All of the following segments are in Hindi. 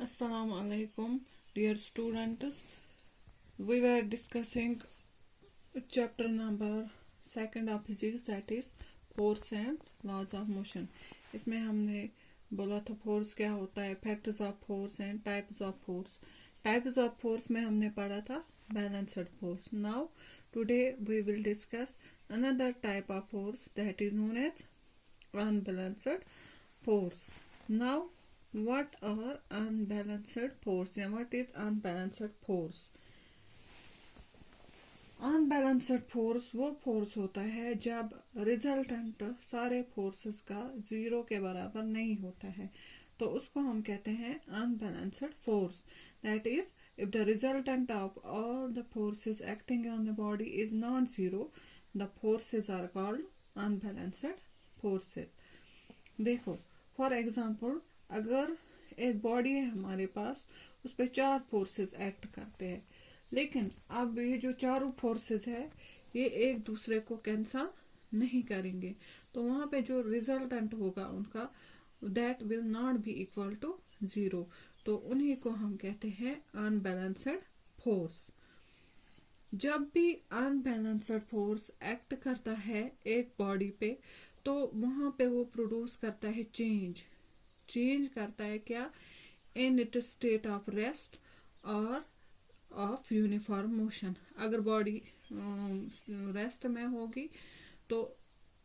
Assalamu alaikum, dear students. We were discussing chapter number 2 of physics, that is force and laws of motion. इसमें हमने बोला था फोर्स क्या होता है, factors of force and types of force. Types of force में हमने पढ़ा था balanced force. Now today we will discuss another type of force that is known as unbalanced force. Now what are unbalanced force and what is unbalanced force? Unbalanced force वो फोर्स होता है जब रिजल्टेंट सारे फोर्सेस का जीरो के बराबर नहीं होता है, तो उसको हम कहते हैं unbalanced force. That is if the resultant of all the forces acting on the body is not zero, the forces are called unbalanced forces. देखो फॉर एग्जांपल, अगर एक बॉडी है हमारे पास, उस पर 4 फोर्सेस एक्ट करते हैं, लेकिन अब ये जो चारों फोर्सेस है ये एक दूसरे को कैंसल नहीं करेंगे, तो वहां पे जो रिजल्टेंट होगा उनका that will not be equal to zero, तो उन्हीं को हम कहते हैं अनबैलेंस्ड फोर्स. जब भी अनबैलेंस्ड फोर्स एक्ट करता है एक बॉडी पे, तो वहां पे वो प्रोड्यूस करता है चेंज करता है क्या, in it state of rest और ऑफ यूनिफॉर्म मोशन. अगर बॉडी रेस्ट में होगी तो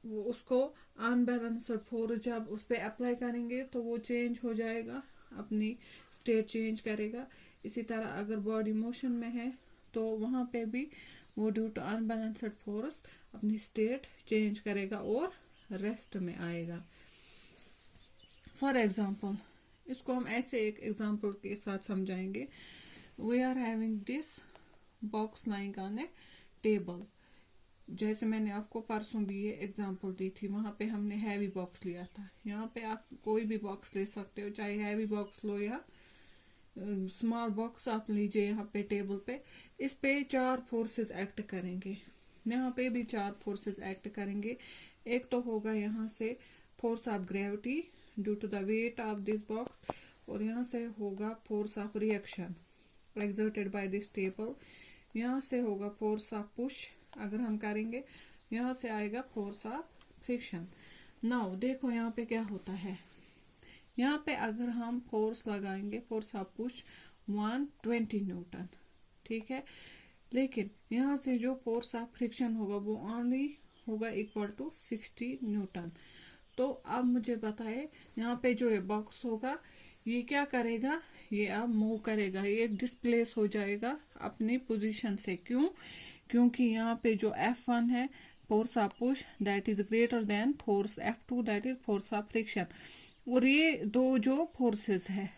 वो उसको अनबैलेंस्ड फोर्स जब उस पर अप्लाई करेंगे तो वो चेंज हो जाएगा, अपनी स्टेट चेंज करेगा. इसी तरह अगर बॉडी मोशन में है तो वहां पे भी वो ड्यू टू अनबैलेंस्ड फोर्स अपनी स्टेट चेंज करेगा और रेस्ट में आएगा. फॉर एग्जाम्पल, इसको हम ऐसे एक एग्जाम्पल के साथ समझाएंगे. We are having this box lying on a table. जैसे मैंने आपको परसों भी ये एग्जांपल दी थी, वहां पे हमने हैवी बॉक्स लिया था. यहाँ पे आप कोई भी बॉक्स ले सकते हो, चाहे हैवी बॉक्स लो या स्मॉल बॉक्स आप लीजिए. यहाँ पे टेबल पे इस पे 4 फोर्सेस एक्ट करेंगे, यहाँ पे भी 4 फोर्सेस एक्ट करेंगे. एक तो होगा यहाँ से force of gravity due to the weight of this box, और यहाँ से होगा force of reaction exerted by this table. यहाँ से होगा फोर्स ऑफ पुश अगर हम करेंगे, यहाँ से आएगा फोर्स ऑफ फ्रिक्शन. नाउ देखो यहाँ पे क्या होता है. यहाँ पे अगर हम फोर्स लगाएंगे, फोर्स ऑफ पुश 120 न्यूटन, ठीक है, लेकिन यहाँ से जो फोर्स ऑफ फ्रिक्शन होगा वो ओनली होगा इक्वल टू 60 न्यूटन. तो अब मुझे बताए, यहाँ पे जो ये बॉक्स होगा ये क्या करेगा, ये अब मूव करेगा, ये डिस्प्लेस हो जाएगा अपनी पोजीशन से. क्योंकि यहाँ पे जो F1 है force of push that is greater than force F2 that is force of friction, और ये दो जो फोर्सेस है,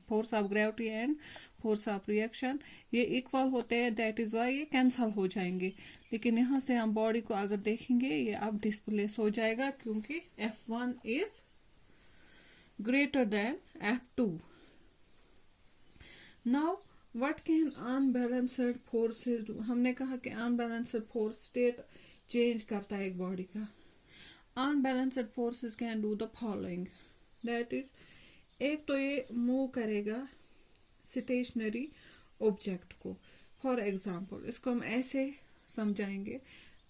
force of gravity and force of reaction, ये इक्वल होते हैं, दैट इज वाई ये कैंसल हो जाएंगे. लेकिन यहाँ से हम बॉडी को अगर देखेंगे ये अब डिस्प्लेस हो जाएगा क्योंकि F1 is greater than F2. Now what can unbalanced forces do? हमने कहा कि unbalanced force state change करता है एक बॉडी का. Unbalanced forces can do the following. That is, एक तो ये मूव करेगा स्टेशनरी ऑब्जेक्ट को. फॉर एग्जाम्पल, इसको हम ऐसे समझाएंगे.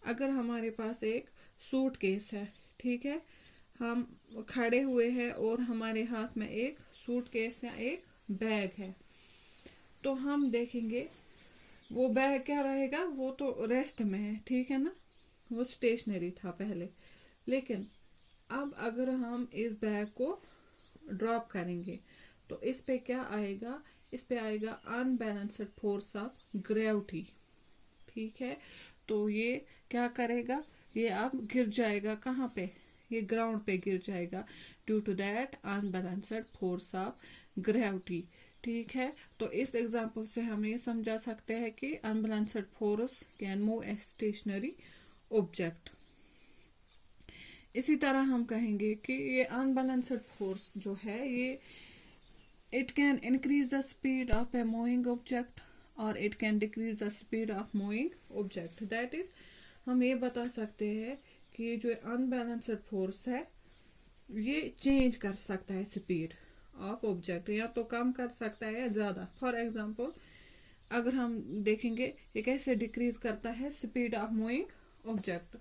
अगर हमारे पास एक सूट केस है, ठीक है, हम खड़े हुए हैं और हमारे हाथ में एक सूटकेस या एक बैग है, तो हम देखेंगे वो बैग क्या रहेगा, वो तो रेस्ट में है, ठीक है ना, वो स्टेशनरी था पहले. लेकिन अब अगर हम इस बैग को ड्रॉप करेंगे तो इस पे क्या आएगा, इस पे आएगा अनबैलेंस्ड फोर्स ऑफ ग्रेविटी, ठीक है. तो ये क्या करेगा, ये अब गिर जाएगा कहाँ पे, ये ग्राउंड पे गिर जाएगा due to that unbalanced force of gravity, ठीक है. तो इस एग्जांपल से हम ये समझा सकते हैं कि unbalanced force can move a stationary object. इसी तरह हम कहेंगे कि ये अनबैलेंस्ड फोर्स जो है ये it can increase the speed of a moving object और it can decrease the speed of moving object. That is, हम ये बता सकते हैं कि जो अनबैलेंस्ड फोर्स है ये चेंज कर सकता है स्पीड, ऑफ ऑब्जेक्ट, या तो कम कर सकता है या ज्यादा। फॉर एग्जाम्पल अगर हम देखेंगे ये कैसे डिक्रीज करता है स्पीड ऑफ मूविंग ऑब्जेक्ट।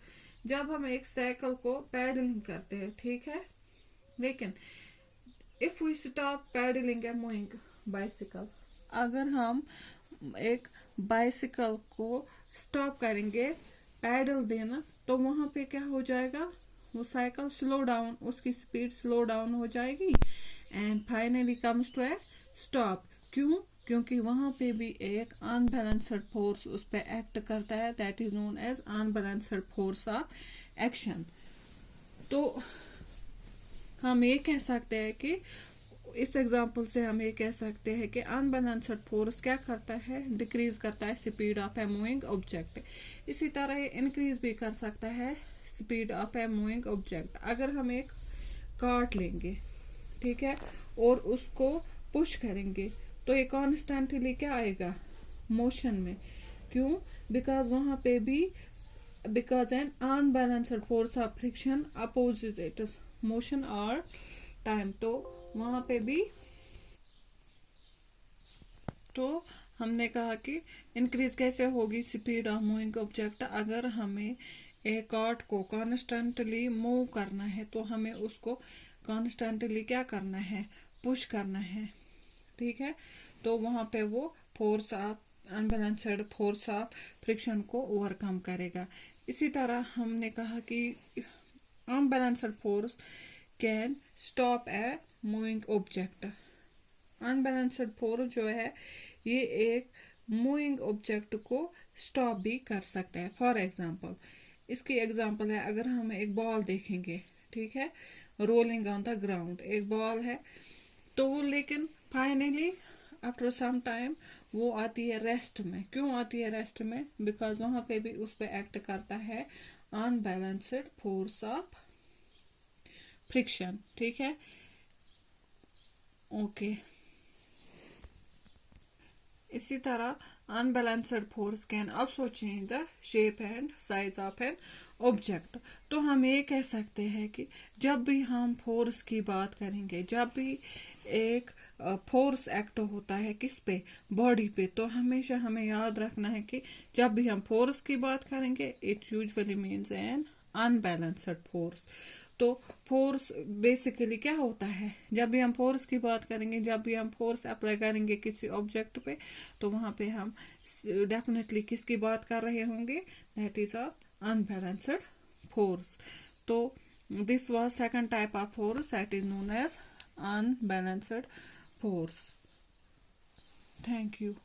जब हम एक साइकिल को पैडलिंग करते हैं, ठीक है, लेकिन if we stop pedalling a moving bicycle, अगर हम एक बाइसिकल को स्टॉप करेंगे पैडल देना, तो वहां पे क्या हो जाएगा, वो साइकिल स्लो डाउन, उसकी स्पीड स्लो डाउन हो जाएगी and finally comes to a stop. क्यों? क्योंकि वहां पे भी एक अनबैलेंस्ड फोर्स उस पर एक्ट करता है, that is known as unbalanced force of action. तो हम ये कह सकते हैं कि इस एग्जाम्पल से हम ये कह सकते हैं कि अनबैलेंस्ड फोर्स क्या करता है, डिक्रीज करता है speed of a moving object. इसी तरह ये इंक्रीज भी कर सकता है speed of a moving object. अगर हम एक कार्ट लेंगे, ठीक है, और उसको पुश करेंगे, तो ये कॉन्स्टेंटली क्या आएगा, मोशन में। क्यों? बिकॉज वहां पे भी because N unbalanced force of friction opposite it motion और टाइम। तो वहां पे भी तो हमने कहा कि इंक्रीज कैसे होगी स्पीड ऑफ मूविंग ऑब्जेक्ट। अगर हमें एक कार्ट को कॉन्स्टेंटली मूव करना है, तो हमें उसको कॉन्स्टेंटली क्या करना है, पुश करना है, ठीक है। तो वहां पे वो force of unbalanced force of friction को ओवरकम करेगा। इसी तरह हमने कहा कि unbalanced force can stop A moving object. Unbalanced force जो है ये एक मूविंग ऑब्जेक्ट को स्टॉप भी कर सकता है। फॉर एग्जाम्पल इसकी एग्जाम्पल है, अगर हम एक बॉल देखेंगे, ठीक है, रोलिंग ऑन द ग्राउंड, एक बॉल है, तो वो लेकिन फाइनली आफ्टर सम टाइम वो आती है रेस्ट में। क्यों आती है रेस्ट में? बिकॉज वहां पे भी उस पर एक्ट करता है अनबैलेंस्ड फोर्स ऑफ फ्रिक्शन, ठीक है, ओके। इसी तरह unbalanced force can also change the shape and size of an object. तो हम ये कह सकते हैं कि जब भी हम फोर्स की बात करेंगे, जब भी एक फोर्स एक्ट होता है किस पे, बॉडी पे, तो हमेशा हमें याद रखना है कि जब भी हम फोर्स की बात करेंगे it usually means N unbalanced force. तो फोर्स बेसिकली क्या होता है, जब भी हम फोर्स की बात करेंगे, जब भी हम फोर्स अप्लाई करेंगे किसी ऑब्जेक्ट पे, तो वहां पे हम डेफिनेटली किसकी बात कर रहे होंगे, that is a unbalanced force. तो this was second type of force, that is known as unbalanced force. Thank you.